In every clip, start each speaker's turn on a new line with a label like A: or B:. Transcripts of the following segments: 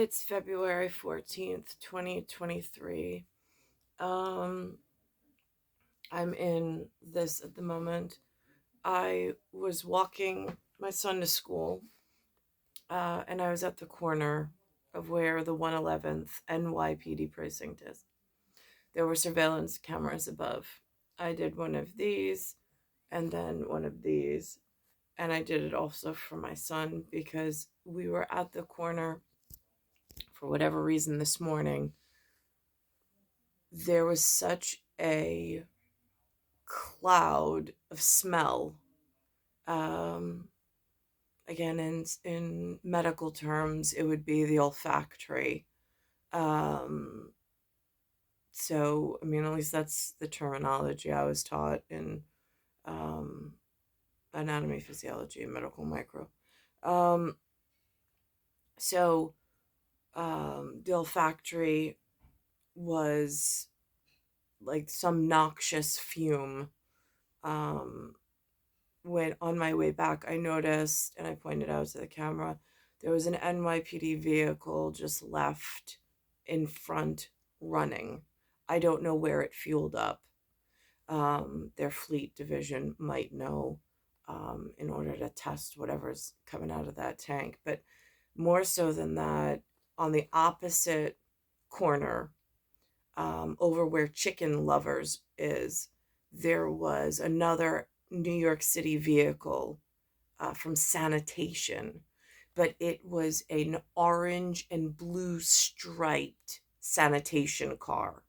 A: It's February 14th, 2023. Um, I'm in this at the moment. I was walking my son to school, and I was at the corner of where the 111th NYPD precinct is. There were surveillance cameras above. I did one of these and then one of these, and I did it also for my son because we were at the corner for whatever reason this morning. There was such a cloud of smell. Um, Again, in medical terms, it would be the olfactory. Um, so, I mean, at least that's the terminology I was taught in um, anatomy, physiology, and medical micro. Um, so, the olfactory was like some noxious fume. Um, when on my way back, I noticed, and I pointed out to the camera, there was an NYPD vehicle just left in front running. I don't know where it fueled up. Their fleet division might know in order to test whatever's coming out of that tank. But more so than that, on the opposite corner, over where Chicken Lovers is, there was another New York City vehicle from sanitation, but it was an orange and blue striped sanitation car.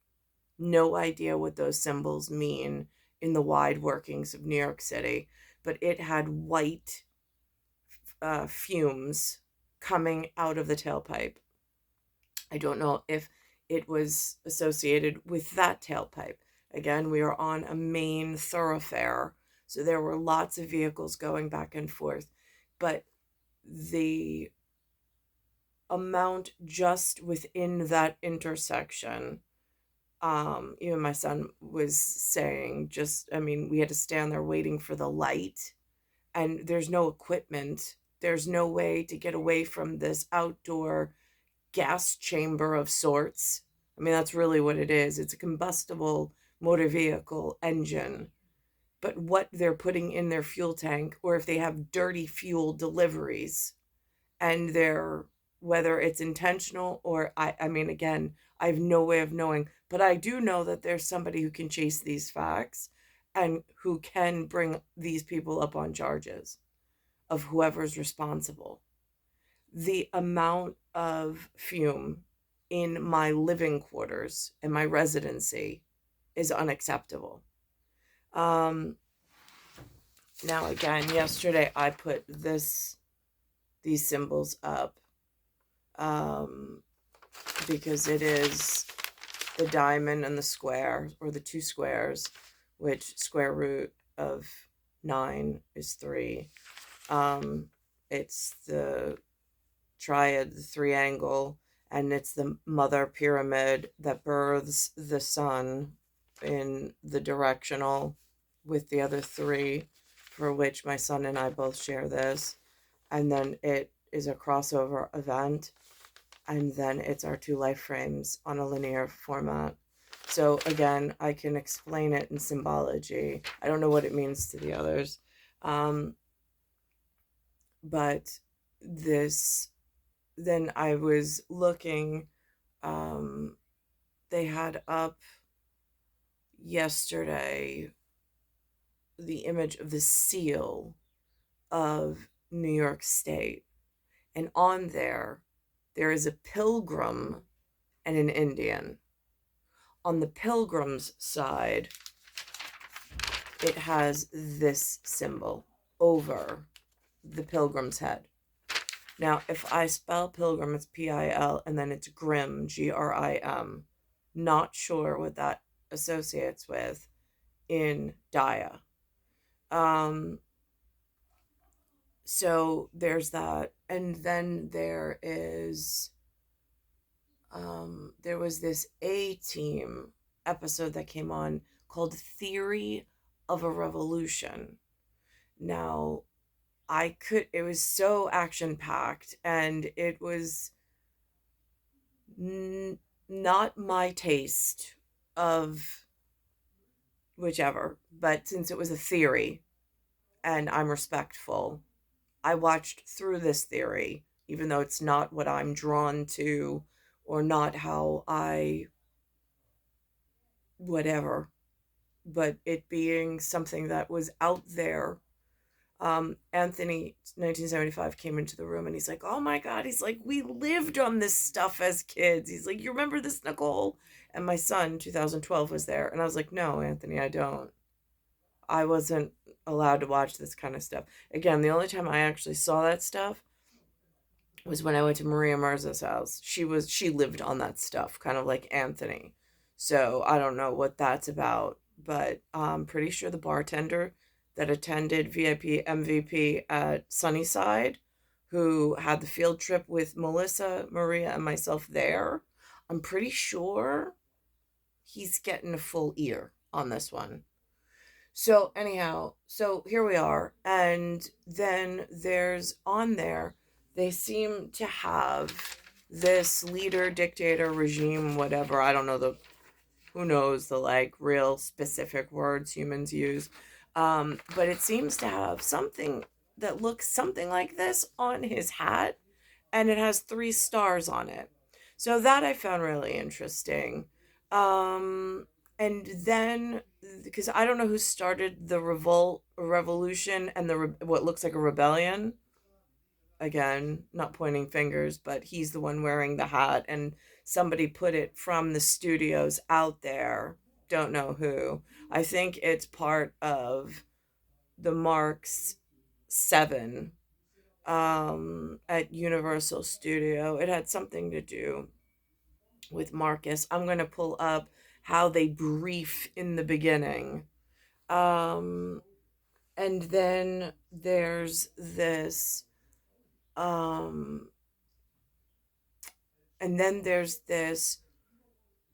A: No idea what those symbols mean in the wide workings of New York City, but it had white fumes coming out of the tailpipe. I don't know if it was associated with that tailpipe. Again, we are on a main thoroughfare, so there were lots of vehicles going back and forth. But the amount just within that intersection, even my son was saying, just, I mean, we had to stand there waiting for the light, and there's no equipment. There's no way to get away from this outdoor gas chamber of sorts. I mean, that's really what it is. It's a combustible motor vehicle engine. But what they're putting in their fuel tank, or if they have dirty fuel deliveries, and they're, whether it's intentional or I mean, again, I have no way of knowing, but I do know that there's somebody who can chase these facts and who can bring these people up on charges of whoever's responsible. The amount of fume in my living quarters and my residency is unacceptable. Um, Now again, yesterday I put these symbols up um, because it is the diamond and the square, or the two squares, which square root of 9 is 3. It's the triad, the triangle, and it's the mother pyramid that births the sun in the directional with the other 3, for which my son and I both share this. And then it is a crossover event, and then it's our 2 life frames on a linear format. So again, I can explain it in symbology. I don't know what it means to the others. But this, then I was looking, they had up yesterday the image of the seal of New York State. And on there is a pilgrim and an Indian. On the pilgrim's side, it has this symbol over the pilgrim's head. Now, if I spell pilgrim, it's P-I-L, and then it's grim, G-R-I-M. Not sure what that associates with in Daya. So there's that. And then there was this A-Team episode that came on called Theory of a Revolution. Now, it was so action packed, and it was N- Not my taste of whichever, but since it was a theory and I'm respectful, I watched through this theory, even though it's not what I'm drawn to or not how I, whatever, but it being something that was out there. Anthony, 1975, came into the room and he's like, oh my God. He's like, we lived on this stuff as kids. He's like, you remember this, Nicole? And my son, 2012, was there. And I was like, no, Anthony, I don't. I wasn't allowed to watch this kind of stuff. Again, the only time I actually saw that stuff was when I went to Maria Mirza's house. She lived on that stuff, kind of like Anthony. So I don't know what that's about, but I'm pretty sure the bartender that attended VIP MVP at Sunnyside, who had the field trip with Melissa, Maria, and myself there, I'm pretty sure he's getting a full ear on this one. So anyhow, so here we are, and then there's on there, they seem to have this leader, dictator, regime, whatever. I don't know the who knows the like real specific words humans use, but it seems to have something that looks something like this on his hat, and it has three stars on it. So that I found really interesting. And then because I don't know who started the revolution, and what looks like a rebellion. Again, not pointing fingers, but he's the one wearing the hat, and somebody put it from the studios out there. Don't know who. I think it's part of the Marks 7 at Universal Studio. It had something to do with Marcus. I'm going to pull up how they brief in the beginning. Um, and then there's this, um, and then there's this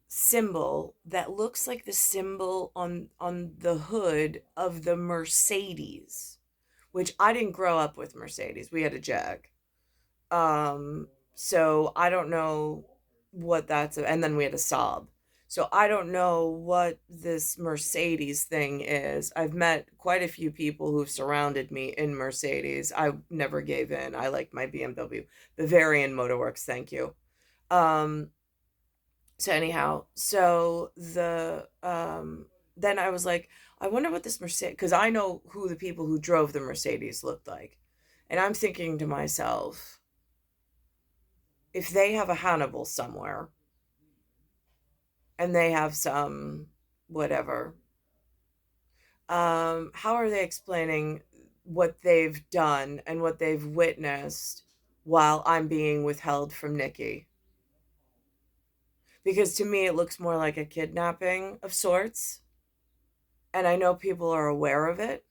A: symbol that looks like the symbol on the hood of the Mercedes, which I didn't grow up with Mercedes. We had a Jag. So I don't know what that's, and then we had a Saab. So I don't know what this Mercedes thing is. I've met quite a few people who've surrounded me in Mercedes. I never gave in. I like my BMW. Bavarian Motorworks, thank you. Um, so anyhow, so then I was like, I wonder what this Mercedes, because I know who the people who drove the Mercedes looked like. And I'm thinking to myself, if they have a Hannibal somewhere and they have some whatever, how are they explaining what they've done and what they've witnessed while I'm being withheld from Nikki? Because to me, it looks more like a kidnapping of sorts. And I know people are aware of it.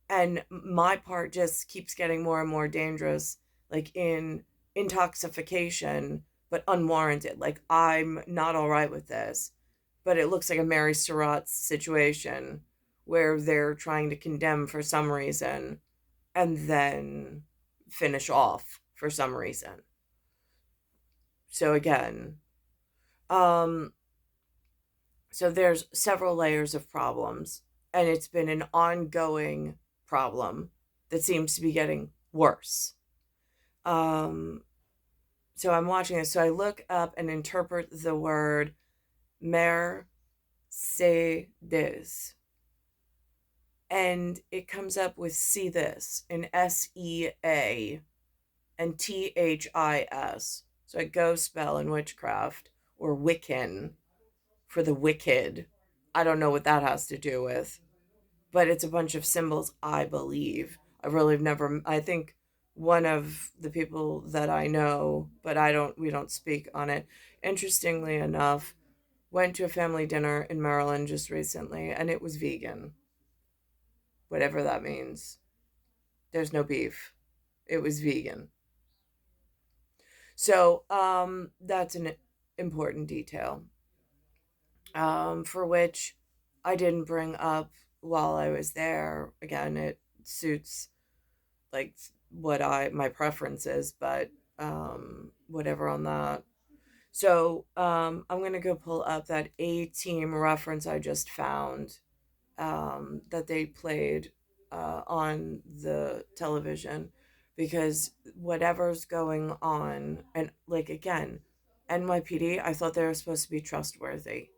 A: And my part just keeps getting more and more dangerous, like in intoxication, but unwarranted. Like, I'm not all right with this, but it looks like a Mary Surratt situation where they're trying to condemn for some reason and then finish off for some reason. So again, um so there's several layers of problems, and it's been an ongoing problem that seems to be getting worse. Um, so I'm watching this. So I look up and interpret the word Mercedes, and it comes up with see this in SEA and THIS. So I go spell in witchcraft or Wiccan for the wicked. I don't know what that has to do with, but it's a bunch of symbols, I believe. I really have never, I think one of the people that I know, but we don't speak on it. Interestingly enough, went to a family dinner in Maryland just recently, and it was vegan, whatever that means. There's no beef. It was vegan. So, that's an important detail, for which I didn't bring up while I was there. Again, it suits like what I my preferences, but whatever on that. So I'm going to go pull up that A-Team reference I just found, that they played on the television, because whatever's going on, and like again, NYPD, I thought they were supposed to be trustworthy.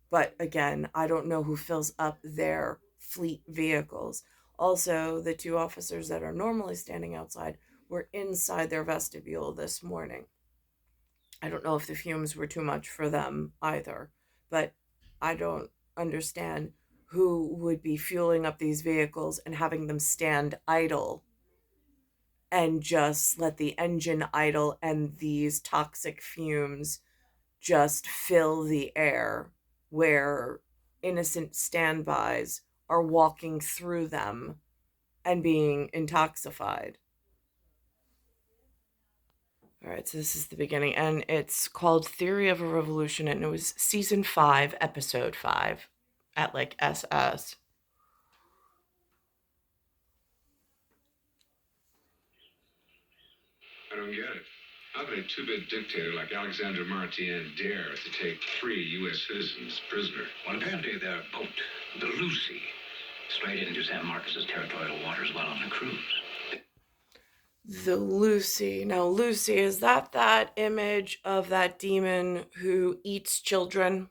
A: But again, I don't know who fills up their fleet vehicles. Also, the two officers that are normally standing outside were inside their vestibule this morning. I don't know if the fumes were too much for them either, but I don't understand who would be fueling up these vehicles and having them stand idle and just let the engine idle and these toxic fumes just fill the air, where innocent standbys are walking through them and being intoxified. All right, so this is the beginning, and it's called Theory of a Revolution, and it was season 5, episode 5 at like SS.
B: I don't get it. How could a two-bit dictator like Alexander Martien dare to take 3 U.S. citizens prisoner?
C: Well, apparently their boat, the Lucy, strayed into San Marcos's territorial waters while on a cruise.
A: The Lucy. Now, Lucy, is that image of that demon who eats children?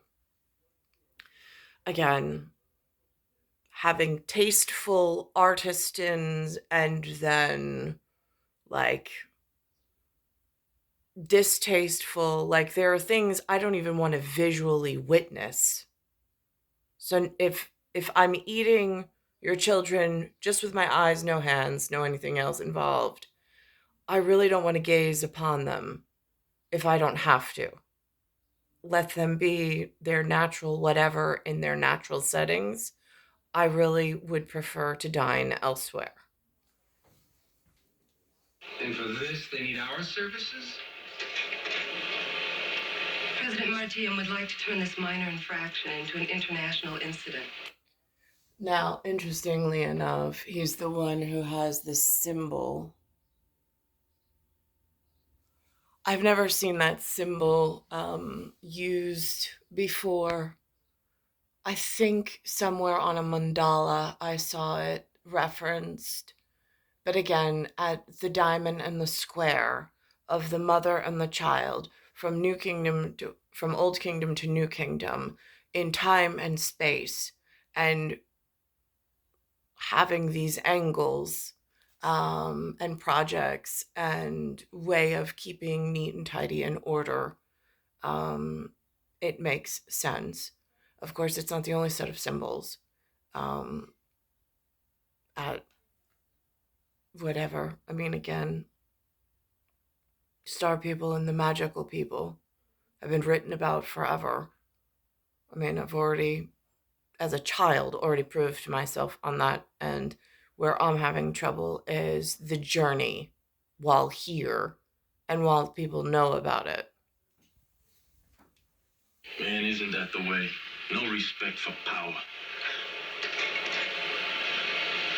A: Again, having tasteful artisans and then like distasteful, like there are things I don't even want to visually witness. So if I'm eating your children just with my eyes, no hands, no anything else involved, I really don't want to gaze upon them if I don't have to. Let them be their natural whatever in their natural settings. I really would prefer to dine elsewhere.
B: And for this, they need our services?
D: President Martien would like to turn this minor infraction into an international incident.
A: Now, interestingly enough, he's the one who has this symbol. I've never seen that symbol used before. I think somewhere on a mandala I saw it referenced. But again, at the diamond and the square of the mother and the child, from from Old Kingdom to New Kingdom, in time and space, and having these angles and projects and way of keeping neat and tidy and order, it makes sense. Of course, it's not the only set of symbols. At whatever. I mean, again, star people and the magical people have been written about forever. I mean, I've already, as a child, already proved myself on that. And where I'm having trouble is the journey while here and while people know about it.
C: Man, isn't that the way? No respect for power.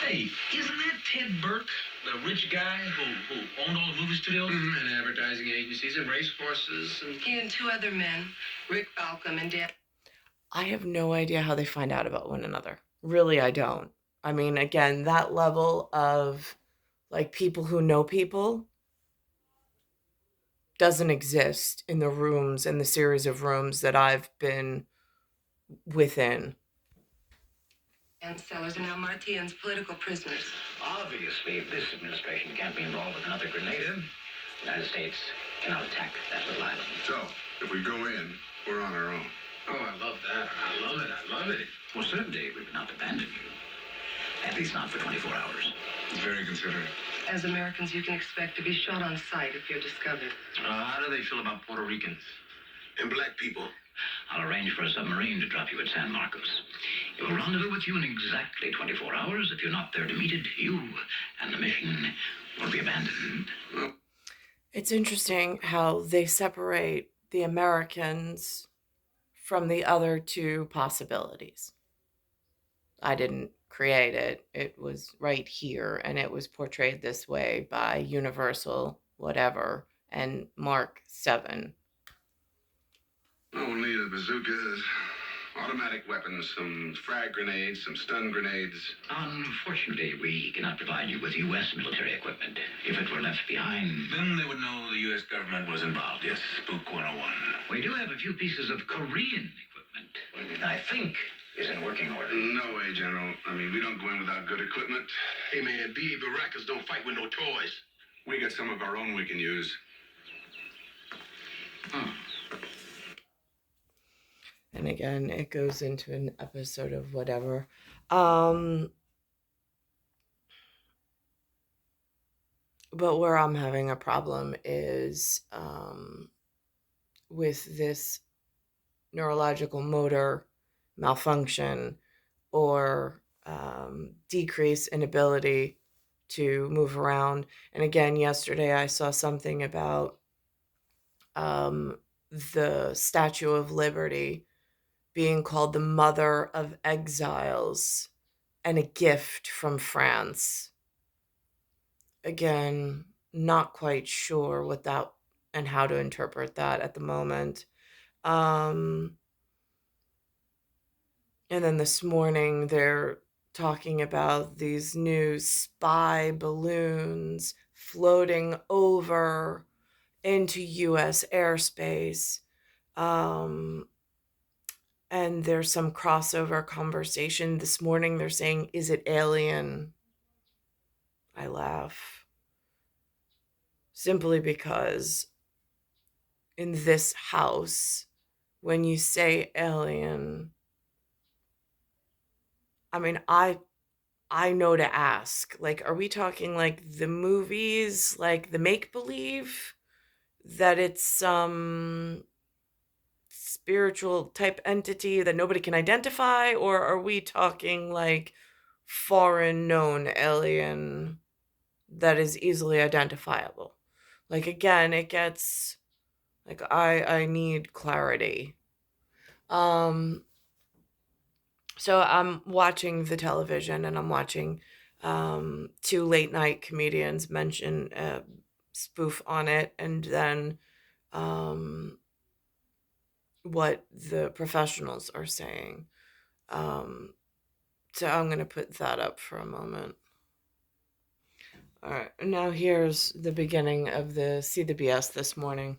C: Hey, isn't that Ted Burke, the rich guy who owned all the movie studios?
B: Mm-hmm. And advertising agencies and racehorses and...
D: He and 2 other men, Rick Balcom and Dan.
A: I have no idea how they find out about one another. Really, I don't. I mean, again, that level of like people who know people doesn't exist in the rooms, in the series of rooms that I've been within.
D: And sellers are now Martien's political prisoners.
C: Obviously, this administration can't be involved with another grenade. The United States cannot attack that little island.
B: So, if we go in, we're on our own. Oh, I love that. I love it. I love it.
C: Well, certainly we would not abandon you. At least not for 24 hours.
B: It's very considerate.
D: As Americans, you can expect to be shot on sight if you're discovered.
C: How do they feel about Puerto Ricans?
B: And black people.
C: I'll arrange for a submarine to drop you at San Marcos. It will rendezvous with you in exactly 24 hours. If you're not there to meet it, you and the mission will be abandoned.
A: It's interesting how they separate the Americans from the other two possibilities. I didn't create it. It was right here, and it was portrayed this way by Universal, whatever, and Mark 7.
B: Oh, we'll need bazookas, automatic weapons, some frag grenades, some stun grenades.
C: Unfortunately, we cannot provide you with U.S. military equipment. If it were left behind...
B: Then they would know the U.S. government was involved. Yes, Spook 101.
C: We do have a few pieces of Korean equipment. I think is in working order.
B: No way, General. I mean, we don't go in without good equipment.
E: Hey, man, BA Baracas don't fight with no toys.
B: We got some of our own we can use.
A: And again, it goes into an episode of whatever. But where I'm having a problem is with this neurological motor malfunction or decrease in ability to move around. And again, yesterday I saw something about the Statue of Liberty being called the Mother of Exiles and a gift from France. Again, not quite sure what that and how to interpret that at the moment. And then this morning they're talking about these new spy balloons floating over into U.S. airspace. And there's some crossover conversation. This morning they're saying, is it alien? I laugh. Simply because in this house, when you say alien, I mean, I know to ask. Like, are we talking like the movies, like the make-believe? That it's some spiritual type entity that nobody can identify? Or are we talking like foreign known alien that is easily identifiable? Like, again, it gets like I need clarity. So I'm watching the television and I'm watching two late night comedians mention a spoof on it, and then what the professionals are saying. So I'm going to put that up for a moment. All right, now here's the beginning of the See the BS this morning.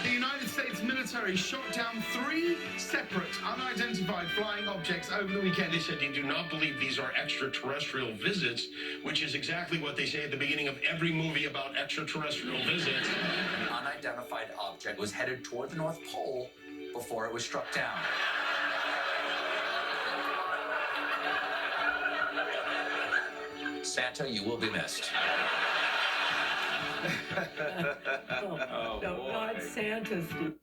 F: The United States military shot down 3 separate unidentified flying objects over the weekend.
E: They said they do not believe these are extraterrestrial visits, which is exactly what they say at the beginning of every movie about extraterrestrial visits.
G: An unidentified object was headed toward the North Pole before it was struck down. Santa, you will be missed.
A: No, not Santa, Steve.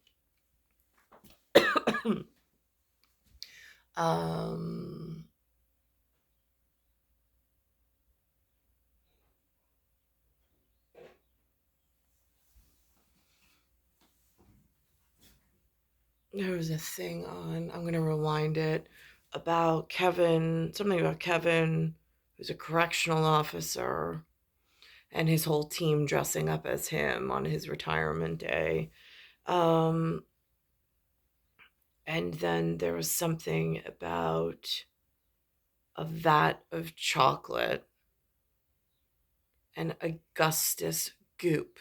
A: There was a thing on, I'm going to rewind it, about Kevin, something about Kevin, who's a correctional officer, and his whole team dressing up as him on his retirement day. And then there was something about a vat of chocolate and Augustus goop.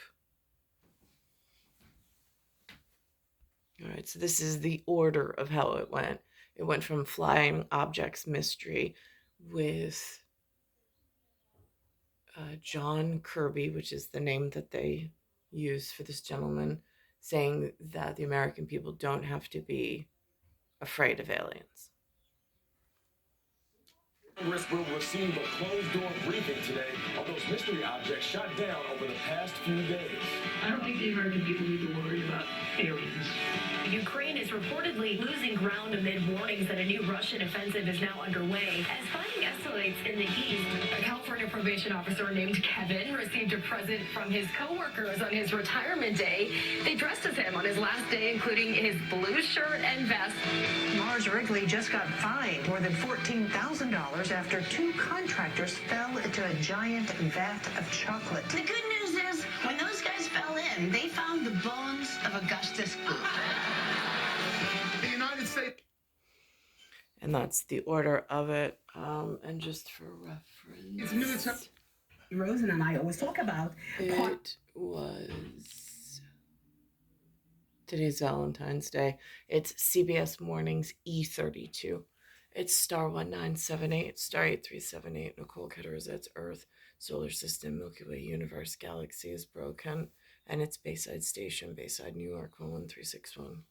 A: All right, so this is the order of how it went. It went from Flying Objects Mystery with John Kirby, which is the name that they use for this gentleman, saying that the American people don't have to be afraid of aliens.
H: Congress will receive a closed-door briefing today on those mystery objects shot down over the past few days.
I: I don't think the American people need to worry about aliens.
J: Ukraine is reportedly losing ground amid warnings that a new Russian offensive is now underway. As fighting escalates in the east, a California probation officer named Kevin received a present from his coworkers on his retirement day. They dressed as him on his last day, including his blue shirt and vest.
K: Mars Wrigley just got fined more than $14,000 after 2 contractors fell into a giant vat of chocolate.
L: The good news is, when those guys fell in, they found the bones of Augustus Gloop.
A: And that's the order of it. And just for reference,
F: It's military.
I: Rosen and I always talk about.
A: It was today's Valentine's Day. It's CBS Mornings E32. It's star 1978, star 8378, Nicole, Cattaruzza, it's Earth, Solar System, Milky Way, Universe, Galaxy is broken, and it's Bayside Station, Bayside, New York, 11361.